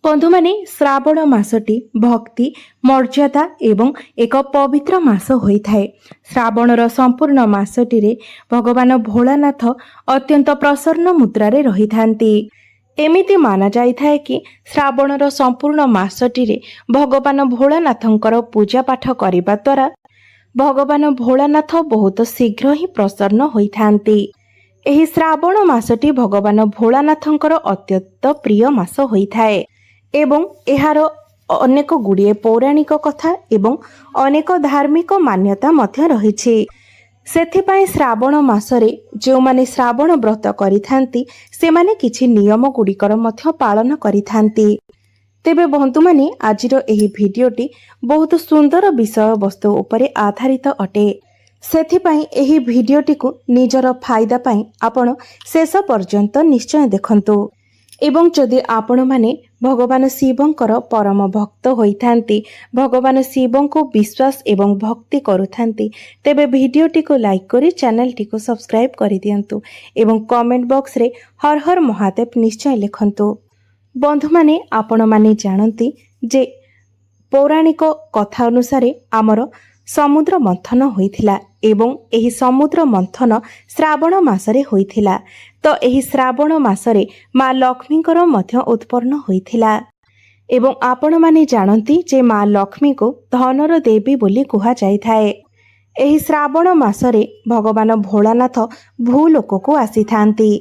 बंधु माने श्रावण मासटी भक्ति मर्यादा एवं एक पवित्र मास होइथाए। श्रावणर संपूर्ण मासटी रे भगवान भोलानाथ अत्यंत प्रसन्न मुद्रारे रहिथांती। एमिति माना जाइथाए कि श्रावणर संपूर्ण मासटी रे भगवान भोलानाथंकर पूजा पाठ करिबा द्वारा भगवान भोलानाथ बहुत शीघ्र ही प्रसन्न होइथांती। एही श्रावण मासटी भगवान भोलानाथंकर अत्यंत प्रिय मास होइथाए एवं एहार अनेक गुड़िए पौराणिक कथा एवं अनेक धार्मिक मान्यता मध्य रहिछि। सेथिपाई श्रावण मासरे जो माने श्रावण व्रत करिथांती सेमाने किछि नियम गुड़िकर मध्य पालन करिथांती। तेबे बंधु माने आजिर एही भिडियोटी बहुत सुंदर विषय वस्तु उपरे आधारित अटे। सेथिपाई एही भिडियोटी को निजर फायदा पाई आपण शेष पर्यंत निश्चय देखंतु एवं जदि आपण माने भगवान शिवंकर परम भक्त होइथांती, भगवान शिवं को विश्वास एवं भक्ति करुथांती, तेबे भिडियोटी को लाइक करी चैनल टी को सब्सक्राइब करि दियंतु एवं कमेंट बॉक्स रे हर हर महादेव निश्चय लिखंतु। बंधु माने आपण माने जानती जे पौराणिक कथा अनुसारे आमर समुद्र मंथन होइथिला एवं एही समुद्र मंथन श्रावण मासरे होइथिला। तो एही श्रावण मासरे माँ लक्ष्मीकर मध्य उत्पन्न होइथिला एवं आपण माने जानती जे माँ लक्ष्मी को धनर देवी बोली कुहा जाइथाए। एही श्रावण मासरे भगवान भोलानाथ भूलोक को आसीथांती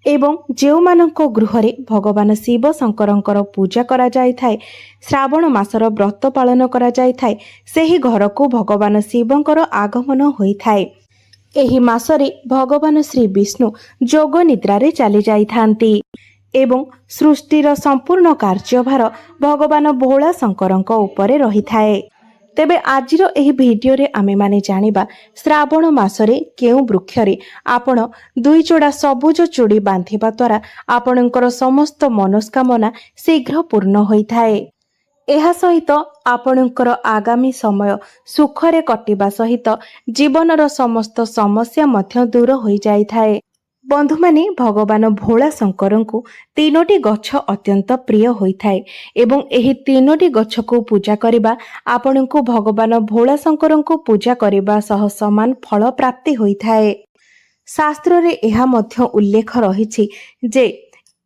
एवं जो मानक गृहरे भगवान शिव शंकरंकर पूजा करा जाइथाए, श्रावण मासर व्रत पालन करा जाइथाए, सेही घर को भगवान शिवंकर आगमन होइथाए। एही मासरे भगवान श्री विष्णु जोग निद्रारे चली जाइथांती एवं सृष्टिर संपूर्ण कार्यभार भगवान भोला शंकरंक उपरे रहिथाए। तेबे आजिर एही भिडियो रे आमे माने जानिबा श्रावण मासरे केउ वृक्षरे आपण दुई जोड़ा सबुज चूड़ी बांधिबा द्वारा आपणकर समस्त मनोस्कामना शीघ्र पूर्ण होइथाए। एहा सहित आपणकर आगामी समय सुखरे कटिबा सहित जीवनर समस्त समस्या मध्य दूर होई जाइथाए। बंधु माने भगवान भोला शंकरंकु तीनोटी गछ अत्यंत प्रिय होइथाए एवं एही तीनोटी गछ को पूजा करिबा आपणको भगवान भोला शंकरंकु पूजा करिबा सह समान फल प्राप्ति होइथाए। शास्त्र रे एहा मध्य उल्लेख रहिछि जे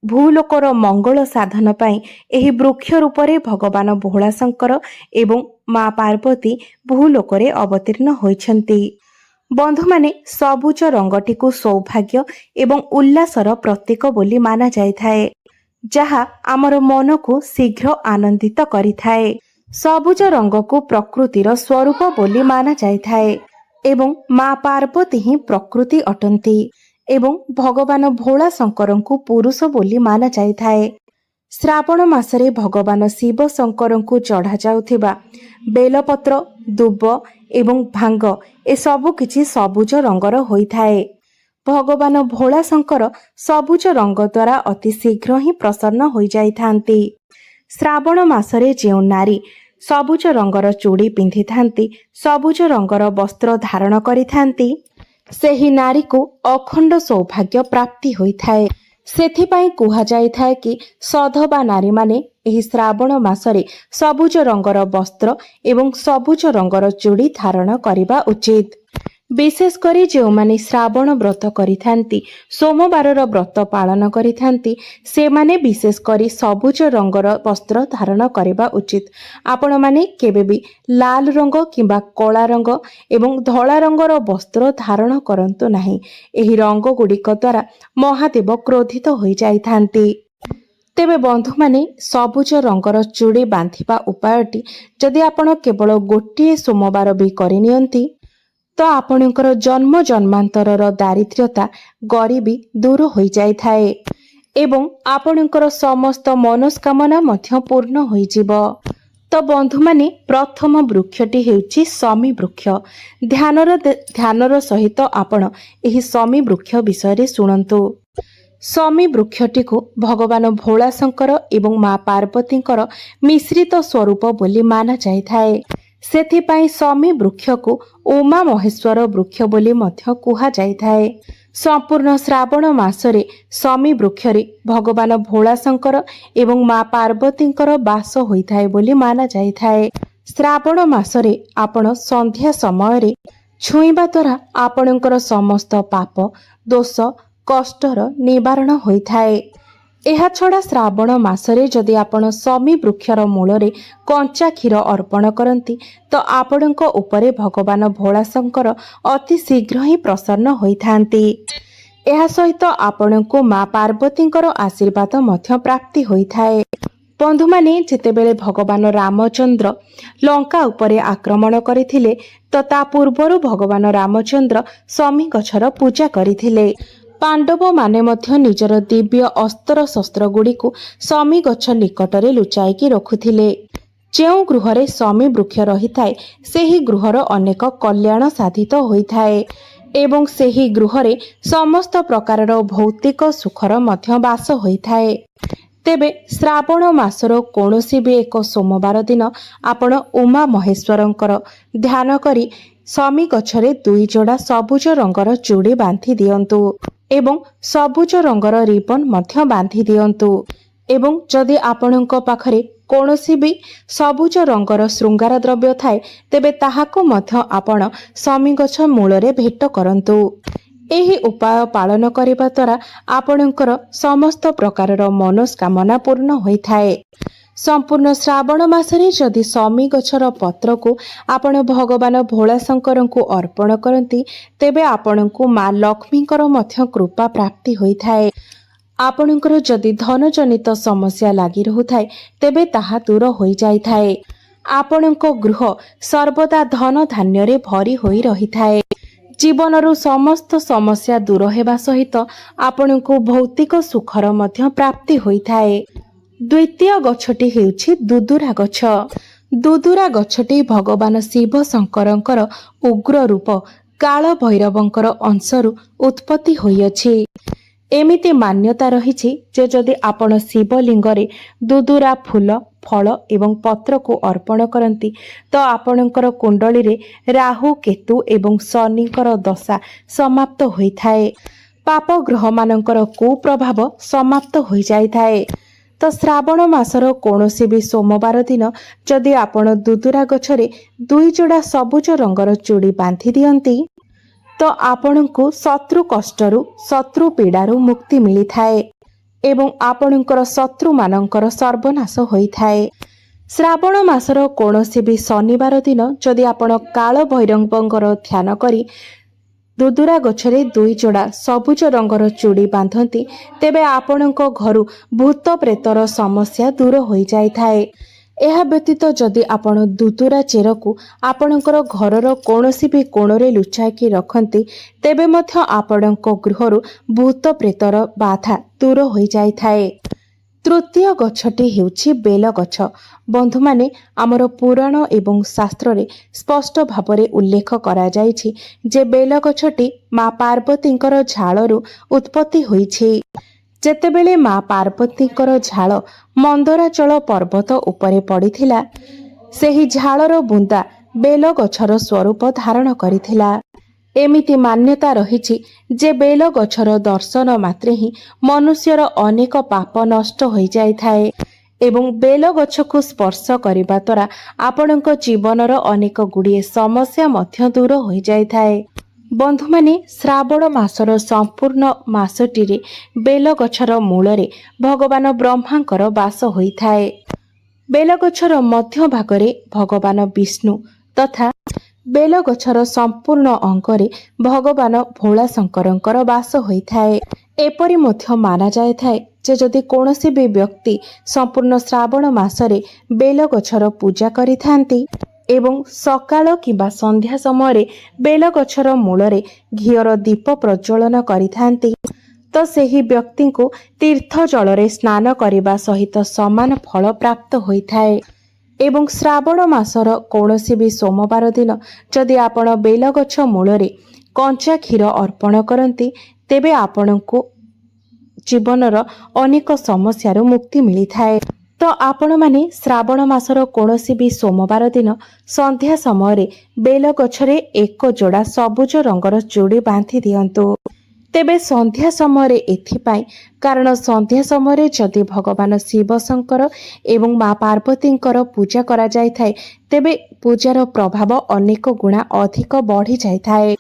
भूलोकर मंगल साधन पाई एही वृक्ष रूपरे भगवान भोला शंकर एवं माँ पार्वती भूलोकरे अवतीर्ण होइछन्ति। बंधु माने सबुज रंगटी को सौभाग्य एवं उल्लासर प्रतीक बोली माना जाइथाए, जहा आमर मन को शीघ्र आनंदित करिथाए। सबुज रंग को प्रकृतिर स्वरूप बोली माना जाइथाए एवं माँ पार्वती ही प्रकृति अटंती एवं भगवान भोला शंकरंकु पुरुष बोली माना जाइथाए। श्रावण मासरे भगवान शिव शंकरंकु चढ़ा जाउथिबा बेलपत्र दुब एवं भांग ए सबु किछि सबुज रंगर होइथाए। भगवान भोला शंकर सबुज रंग द्वारा अति शीघ्र ही प्रसन्न होई जाइथांती। श्रावण मासरे जेउ नारी सबुज रंगर चूड़ी पिंधि थांती, सबुज रंगर वस्त्र धारण करिथांती, सेही नारी को अखंड सौभाग्य प्राप्ति होइथाए। सेथिपाई कुहा जाइथाए कि सधवा नारी माने एही श्रावण मासरे सबुज रंगर वस्त्र एवं सबुज रंगर चूड़ी धारण करिबा उचित। विशेष करी जो माने श्रावण व्रत करिथांती, सोमवारर व्रत पालन करिथांती, से माने विशेष करी सबुज रंगर वस्त्र धारण करिबा उचित। आपण माने केबे भी लाल रंग किंबा कला रंग एवं धला रंगर वस्त्र धारण करंतु नाही। एही रंग गुड़िक द्वारा महादेव क्रोधित होई जाइथांती। तेबे बंधु माने सबुज रंगर चूड़ी बांधिबा उपायटी जदि आपण केवल गोटिए सोमवार भी करिनियंती तो आपणकर जन्म जन्मांतरर दारिद्र्यता गरीबी दूर होई जाइथाए एवं आपणकर समस्त मनोस्कामना मध्य पूर्ण होई जिवो। तो बंधु माने प्रथम वृक्षटी हेउची शमी वृक्ष। ध्यानर सहित आपण एही शमी वृक्ष विषय रे सुनंतु। शमी वृक्षटी को भगवान भोला शंकर एवं माँ पार्वतींकर मिश्रित स्वरूप बोली माना जाइथाए। सेथिपाई शमी वृक्ष को उमा महेश्वर वृक्ष बोली मध्य कुहा जाइथाए। संपूर्ण श्रावण मासरे शमी वृक्षरे भगवान भोलाशंकर एवं माँ पार्वतींकर बास होइथाए बोली माना जाइथाए। श्रावण मासरे आपण संध्या समय छुईबा द्वारा आपणकर समस्त पाप दोष कष्टर निवारण होइथाए। ଏହା ଛଡ଼ା ଶ୍ରାବଣ ମାସରେ ଯଦି ଆପଣ ଶମୀ ବୃକ୍ଷର ମୂଳରେ କଞ୍ଚା କ୍ଷୀର ଅର୍ପଣ କରନ୍ତି ତ ଆପଣଙ୍କ ଉପରେ ଭଗବାନ ଭୋଳାଶଙ୍କର ଅତି ଶୀଘ୍ର ହିଁ ପ୍ରସନ୍ନ ହୋଇଥାନ୍ତି। ଏହା ସହିତ ଆପଣଙ୍କୁ ମା ପାର୍ବତୀଙ୍କର ଆଶୀର୍ବାଦ ମଧ୍ୟ ପ୍ରାପ୍ତି ହୋଇଥାଏ। ବନ୍ଧୁମାନେ, ଯେତେବେଳେ ଭଗବାନ ରାମଚନ୍ଦ୍ର ଲଙ୍କା ଉପରେ ଆକ୍ରମଣ କରିଥିଲେ ତ ତା ପୂର୍ବରୁ ଭଗବାନ ରାମଚନ୍ଦ୍ର ଶମୀ ଗଛର ପୂଜା କରିଥିଲେ। ପାଣ୍ଡବମାନେ ମଧ୍ୟ ନିଜର ଦିବ୍ୟ ଅସ୍ତ୍ର ଶସ୍ତ୍ରଗୁଡ଼ିକୁ ଶମୀ ଗଛ ନିକଟରେ ଲୁଚାଇକି ରଖୁଥିଲେ। ଯେଉଁ ଗୃହରେ ଶମୀ ବୃକ୍ଷ ରହିଥାଏ ସେହି ଗୃହର ଅନେକ କଲ୍ୟାଣ ସାଧିତ ହୋଇଥାଏ ଏବଂ ସେହି ଗୃହରେ ସମସ୍ତ ପ୍ରକାରର ଭୌତିକ ସୁଖର ମଧ୍ୟ ବାସ ହୋଇଥାଏ। ତେବେ ଶ୍ରାବଣ ମାସର କୌଣସି ବି ଏକ ସୋମବାର ଦିନ ଆପଣ ଉମା ମହେଶ୍ୱରଙ୍କର ଧ୍ୟାନ କରି ଶମୀ ଗଛରେ 2 ଯୋଡ଼ା ସବୁଜ ରଙ୍ଗର ଚୁଡ଼ି ବାନ୍ଧି ଦିଅନ୍ତୁ ଏବଂ ସବୁଜ ରଙ୍ଗର ରିବନ ମଧ୍ୟ ବାନ୍ଧି ଦିଅନ୍ତୁ। ଏବଂ ଯଦି ଆପଣଙ୍କ ପାଖରେ କୌଣସି ବି ସବୁଜ ରଙ୍ଗର ଶୃଙ୍ଗାର ଦ୍ରବ୍ୟ ଥାଏ ତେବେ ତାହାକୁ ମଧ୍ୟ ଆପଣ ଶମୀ ଗଛ ମୂଳରେ ଭେଟ କରନ୍ତୁ। ଏହି ଉପାୟ ପାଳନ କରିବା ଦ୍ୱାରା ଆପଣଙ୍କର ସମସ୍ତ ପ୍ରକାରର ମନସ୍କାମନା ପୂର୍ଣ୍ଣ ହୋଇଥାଏ। ସମ୍ପୂର୍ଣ୍ଣ ଶ୍ରାବଣ ମାସରେ ଯଦି ଶମୀ ଗଛର ପତ୍ରକୁ ଆପଣ ଭଗବାନ ଭୋଳାଶଙ୍କରଙ୍କୁ ଅର୍ପଣ କରନ୍ତି ତେବେ ଆପଣଙ୍କୁ ମା ଲକ୍ଷ୍ମୀଙ୍କର ମଧ୍ୟ କୃପା ପ୍ରାପ୍ତି ହୋଇଥାଏ। ଆପଣଙ୍କର ଯଦି ଧନଜନିତ ସମସ୍ୟା ଲାଗି ରହୁଥାଏ ତେବେ ତାହା ଦୂର ହୋଇଯାଇଥାଏ। ଆପଣଙ୍କ ଗୃହ ସର୍ବଦା ଧନ ଧାନ୍ୟରେ ଭରି ହୋଇ ରହିଥାଏ। ଜୀବନରୁ ସମସ୍ତ ସମସ୍ୟା ଦୂର ହେବା ସହିତ ଆପଣଙ୍କୁ ଭୌତିକ ସୁଖର ମଧ୍ୟ ପ୍ରାପ୍ତି ହୋଇଥାଏ। ଦ୍ୱିତୀୟ ଗଛଟି ହେଉଛି ଦୁଦୁରା ଗଛ। ଦୁଦୁରା ଗଛଟି ଭଗବାନ ଶିବ ଶଙ୍କରଙ୍କର ଉଗ୍ର ରୂପ କାଳ ଭୈରବଙ୍କର ଅଂଶରୁ ଉତ୍ପତ୍ତି ହୋଇଅଛି। ଏମିତି ମାନ୍ୟତା ରହିଛି ଯେ ଯଦି ଆପଣ ଶିବଲିଙ୍ଗରେ ଦୁଦୁରା ଫୁଲ ଫଳ ଏବଂ ପତ୍ରକୁ ଅର୍ପଣ କରନ୍ତି ତ ଆପଣଙ୍କର କୁଣ୍ଡଳୀରେ ରାହୁ କେତୁ ଏବଂ ଶନିଙ୍କର ଦଶା ସମାପ୍ତ ହୋଇଥାଏ। ପାପ ଗ୍ରହମାନଙ୍କର କୁପ୍ରଭାବ ସମାପ୍ତ ହୋଇଯାଇଥାଏ। ତ ଶ୍ରାବଣ ମାସର କୌଣସି ବି ସୋମବାର ଦିନ ଯଦି ଆପଣ ଦୁଦୁରା ଗଛରେ 2 ଯୋଡ଼ା ସବୁଜ ରଙ୍ଗର ଚୁଡ଼ି ବାନ୍ଧି ଦିଅନ୍ତି ତ ଆପଣଙ୍କୁ ଶତ୍ରୁ କଷ୍ଟରୁ ଶତ୍ରୁ ପୀଡ଼ାରୁ ମୁକ୍ତି ମିଳିଥାଏ ଏବଂ ଆପଣଙ୍କର ଶତ୍ରୁମାନଙ୍କର ସର୍ବନାଶ ହୋଇଥାଏ। ଶ୍ରାବଣ ମାସର କୌଣସି ବି ଶନିବାର ଦିନ ଯଦି ଆପଣ କାଳ ଭୈରବଙ୍କର ଧ୍ୟାନ କରି ଦୁଦୁରା ଗଛରେ 2 ଯୋଡ଼ା ସବୁଜ ରଙ୍ଗର ଚୁଡ଼ି ବାନ୍ଧନ୍ତି ତେବେ ଆପଣଙ୍କ ଘରୁ ଭୂତ ପ୍ରେତର ସମସ୍ୟା ଦୂର ହୋଇଯାଇଥାଏ। ଏହା ବ୍ୟତୀତ ଯଦି ଆପଣ ଦୁଦୁରା ଚେରକୁ ଆପଣଙ୍କର ଘରର କୌଣସି ବି କୋଣରେ ଲୁଚାଇକି ରଖନ୍ତି ତେବେ ମଧ୍ୟ ଆପଣଙ୍କ ଗୃହରୁ ଭୂତ ପ୍ରେତର ବାଧା ଦୂର ହୋଇଯାଇଥାଏ। ତୃତୀୟ ଗଛଟି ହେଉଛି ବେଲ ଗଛ। ବନ୍ଧୁମାନେ, ଆମର ପୁରାଣ ଏବଂ ଶାସ୍ତ୍ରରେ ସ୍ପଷ୍ଟ ଭାବରେ ଉଲ୍ଲେଖ କରାଯାଇଛି ଯେ ବେଲ ଗଛଟି ମା ପାର୍ବତୀଙ୍କର ଝାଳରୁ ଉତ୍ପତ୍ତି ହୋଇଛି। ଯେତେବେଳେ ମା ପାର୍ବତୀଙ୍କର ଝାଳ ମନ୍ଦରାଚଳ ପର୍ବତ ଉପରେ ପଡ଼ିଥିଲା ସେହି ଝାଳର ବୁନ୍ଦା ବେଲ ଗଛର ସ୍ୱରୂପ ଧାରଣ କରିଥିଲା। ଏମିତି ମାନ୍ୟତା ରହିଛି ଯେ ବେଲ ଗଛର ଦର୍ଶନ ମାତ୍ରେ ହିଁ ମନୁଷ୍ୟର ଅନେକ ପାପ ନଷ୍ଟ ହୋଇଯାଇଥାଏ ଏବଂ ବେଲ ଗଛକୁ ସ୍ପର୍ଶ କରିବା ଦ୍ୱାରା ଆପଣଙ୍କ ଜୀବନର ଅନେକ ଗୁଡ଼ିଏ ସମସ୍ୟା ମଧ୍ୟ ଦୂର ହୋଇଯାଇଥାଏ। ବନ୍ଧୁମାନେ, ଶ୍ରାବଣ ମାସର ସମ୍ପୂର୍ଣ୍ଣ ମାସଟିରେ ବେଲ ଗଛର ମୂଳରେ ଭଗବାନ ବ୍ରହ୍ମାଙ୍କର ବାସ ହୋଇଥାଏ। ବେଲଗଛର ମଧ୍ୟ ଭାଗରେ ଭଗବାନ ବିଷ୍ଣୁ ତଥା ବେଲଗଛର ସମ୍ପୂର୍ଣ୍ଣ ଅଙ୍ଗରେ ଭଗବାନ ଭୋଳାଶଙ୍କରଙ୍କର ବାସ ହୋଇଥାଏ। ଏପରି ମଧ୍ୟ ମାନାଯାଇଥାଏ ଯେ ଯଦି କୌଣସି ବି ବ୍ୟକ୍ତି ସମ୍ପୂର୍ଣ୍ଣ ଶ୍ରାବଣ ମାସରେ ବେଲଗଛର ପୂଜା କରିଥାନ୍ତି ଏବଂ ସକାଳ କିମ୍ବା ସନ୍ଧ୍ୟା ସମୟରେ ବେଲଗଛର ମୂଳରେ ଘିଅର ଦୀପ ପ୍ରଜ୍ୱଳନ କରିଥାନ୍ତି ତ ସେହି ବ୍ୟକ୍ତିଙ୍କୁ ତୀର୍ଥ ଜଳରେ ସ୍ନାନ କରିବା ସହିତ ସମାନ ଫଳ ପ୍ରାପ୍ତ ହୋଇଥାଏ। ଏବଂ ଶ୍ରାବଣ ମାସର କୌଣସି ବି ସୋମବାର ଦିନ ଯଦି ଆପଣ ବେଲଗଛ ମୂଳରେ କଞ୍ଚା କ୍ଷୀର ଅର୍ପଣ କରନ୍ତି ତେବେ ଆପଣଙ୍କୁ ଜୀବନର ଅନେକ ସମସ୍ୟାରୁ ମୁକ୍ତି ମିଳିଥାଏ। ତ ଆପଣମାନେ ଶ୍ରାବଣ ମାସର କୌଣସି ବି ସୋମବାର ଦିନ ସନ୍ଧ୍ୟା ସମୟରେ ବେଲଗଛରେ 1 ଯୋଡ଼ା ସବୁଜ ରଙ୍ଗର ଚୁଡ଼ି ବାନ୍ଧି ଦିଅନ୍ତୁ। ତେବେ ସନ୍ଧ୍ୟା ସମୟରେ ଏଥିପାଇଁ କାରଣ ସନ୍ଧ୍ୟା ସମୟରେ ଯଦି ଭଗବାନ ଶିବ ଶଙ୍କର ଏବଂ ମା ପାର୍ବତୀଙ୍କର ପୂଜା କରାଯାଇଥାଏ ତେବେ ପୂଜାର ପ୍ରଭାବ ଅନେକ ଗୁଣା ଅଧିକ ବଢ଼ିଯାଇଥାଏ।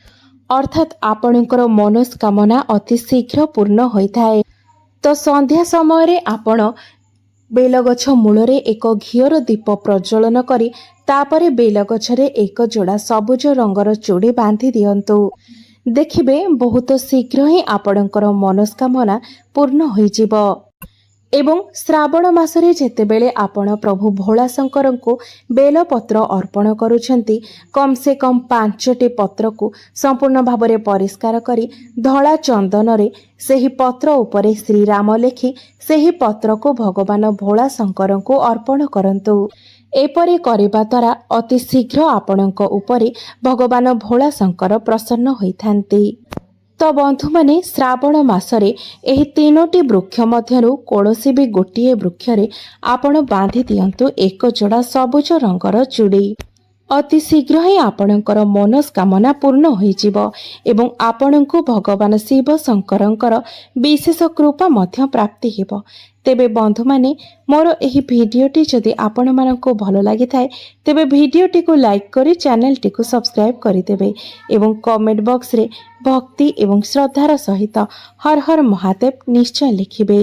ଅର୍ଥାତ୍ ଆପଣଙ୍କର ମନସ୍କାମନା ଅତି ଶୀଘ୍ର ପୂର୍ଣ୍ଣ ହୋଇଥାଏ। ତ ସନ୍ଧ୍ୟା ସମୟରେ ଆପଣ ବେଲଗଛ ମୂଳରେ ଏକ ଘିଅର ଦୀପ ପ୍ରଜ୍ୱଳନ କରି ତାପରେ ବେଲଗଛରେ ଏକ ଯୋଡ଼ା ସବୁଜ ରଙ୍ଗର ଚୁଡ଼ି ବାନ୍ଧି ଦିଅନ୍ତୁ। ଦେଖିବେ ବହୁତ ଶୀଘ୍ର ହିଁ ଆପଣଙ୍କର ମନସ୍କାମନା ପୂର୍ଣ୍ଣ ହୋଇଯିବ। ଏବଂ ଶ୍ରାବଣ ମାସରେ ଯେତେବେଳେ ଆପଣ ପ୍ରଭୁ ଭୋଳାଶଙ୍କରଙ୍କୁ ବେଲପତ୍ର ଅର୍ପଣ କରୁଛନ୍ତି କମ୍ ସେ କମ୍ 5ଟି ପତ୍ରକୁ ସମ୍ପୂର୍ଣ୍ଣ ଭାବରେ ପରିଷ୍କାର କରି ଧଳା ଚନ୍ଦନରେ ସେହି ପତ୍ର ଉପରେ ଶ୍ରୀରାମ ଲେଖି ସେହି ପତ୍ରକୁ ଭଗବାନ ଭୋଳାଶଙ୍କରଙ୍କୁ ଅର୍ପଣ କରନ୍ତୁ। ଏପରି କରିବା ଦ୍ୱାରା ଅତି ଶୀଘ୍ର ଆପଣଙ୍କ ଉପରେ ଭଗବାନ ଭୋଳାଶଙ୍କର ପ୍ରସନ୍ନ ହୋଇଥାନ୍ତି। ତ ବନ୍ଧୁମାନେ ଶ୍ରାବଣ ମାସରେ ଏହି 3ଟି ବୃକ୍ଷ ମଧ୍ୟରୁ କୌଣସି ବି ଗୋଟିଏ ବୃକ୍ଷରେ ଆପଣ ବାନ୍ଧି ଦିଅନ୍ତୁ ଏକ ଯୋଡ଼ା ସବୁଜ ରଙ୍ଗର ଚୁଡ଼ି। ଅତି ଶୀଘ୍ର ହିଁ ଆପଣଙ୍କର ମନସ୍କାମନା ପୂର୍ଣ୍ଣ ହୋଇଯିବ ଏବଂ ଆପଣଙ୍କୁ ଭଗବାନ ଶିବ ଶଙ୍କରଙ୍କର ବିଶେଷ କୃପା ମଧ୍ୟ ପ୍ରାପ୍ତି ହେବ। ତେବେ ବନ୍ଧୁମାନେ ମୋର ଏହି ଭିଡ଼ିଓଟି ଯଦି ଆପଣମାନଙ୍କୁ ଭଲ ଲାଗିଥାଏ ତେବେ ଭିଡ଼ିଓଟିକୁ ଲାଇକ୍ କରି ଚ୍ୟାନେଲଟିକୁ ସବସ୍କ୍ରାଇବ୍ କରିଦେବେ ଏବଂ କମେଣ୍ଟ ବକ୍ସରେ ଭକ୍ତି ଏବଂ ଶ୍ରଦ୍ଧାର ସହିତ ହର ହର ମହାଦେବ ନିଶ୍ଚୟ ଲେଖିବେ।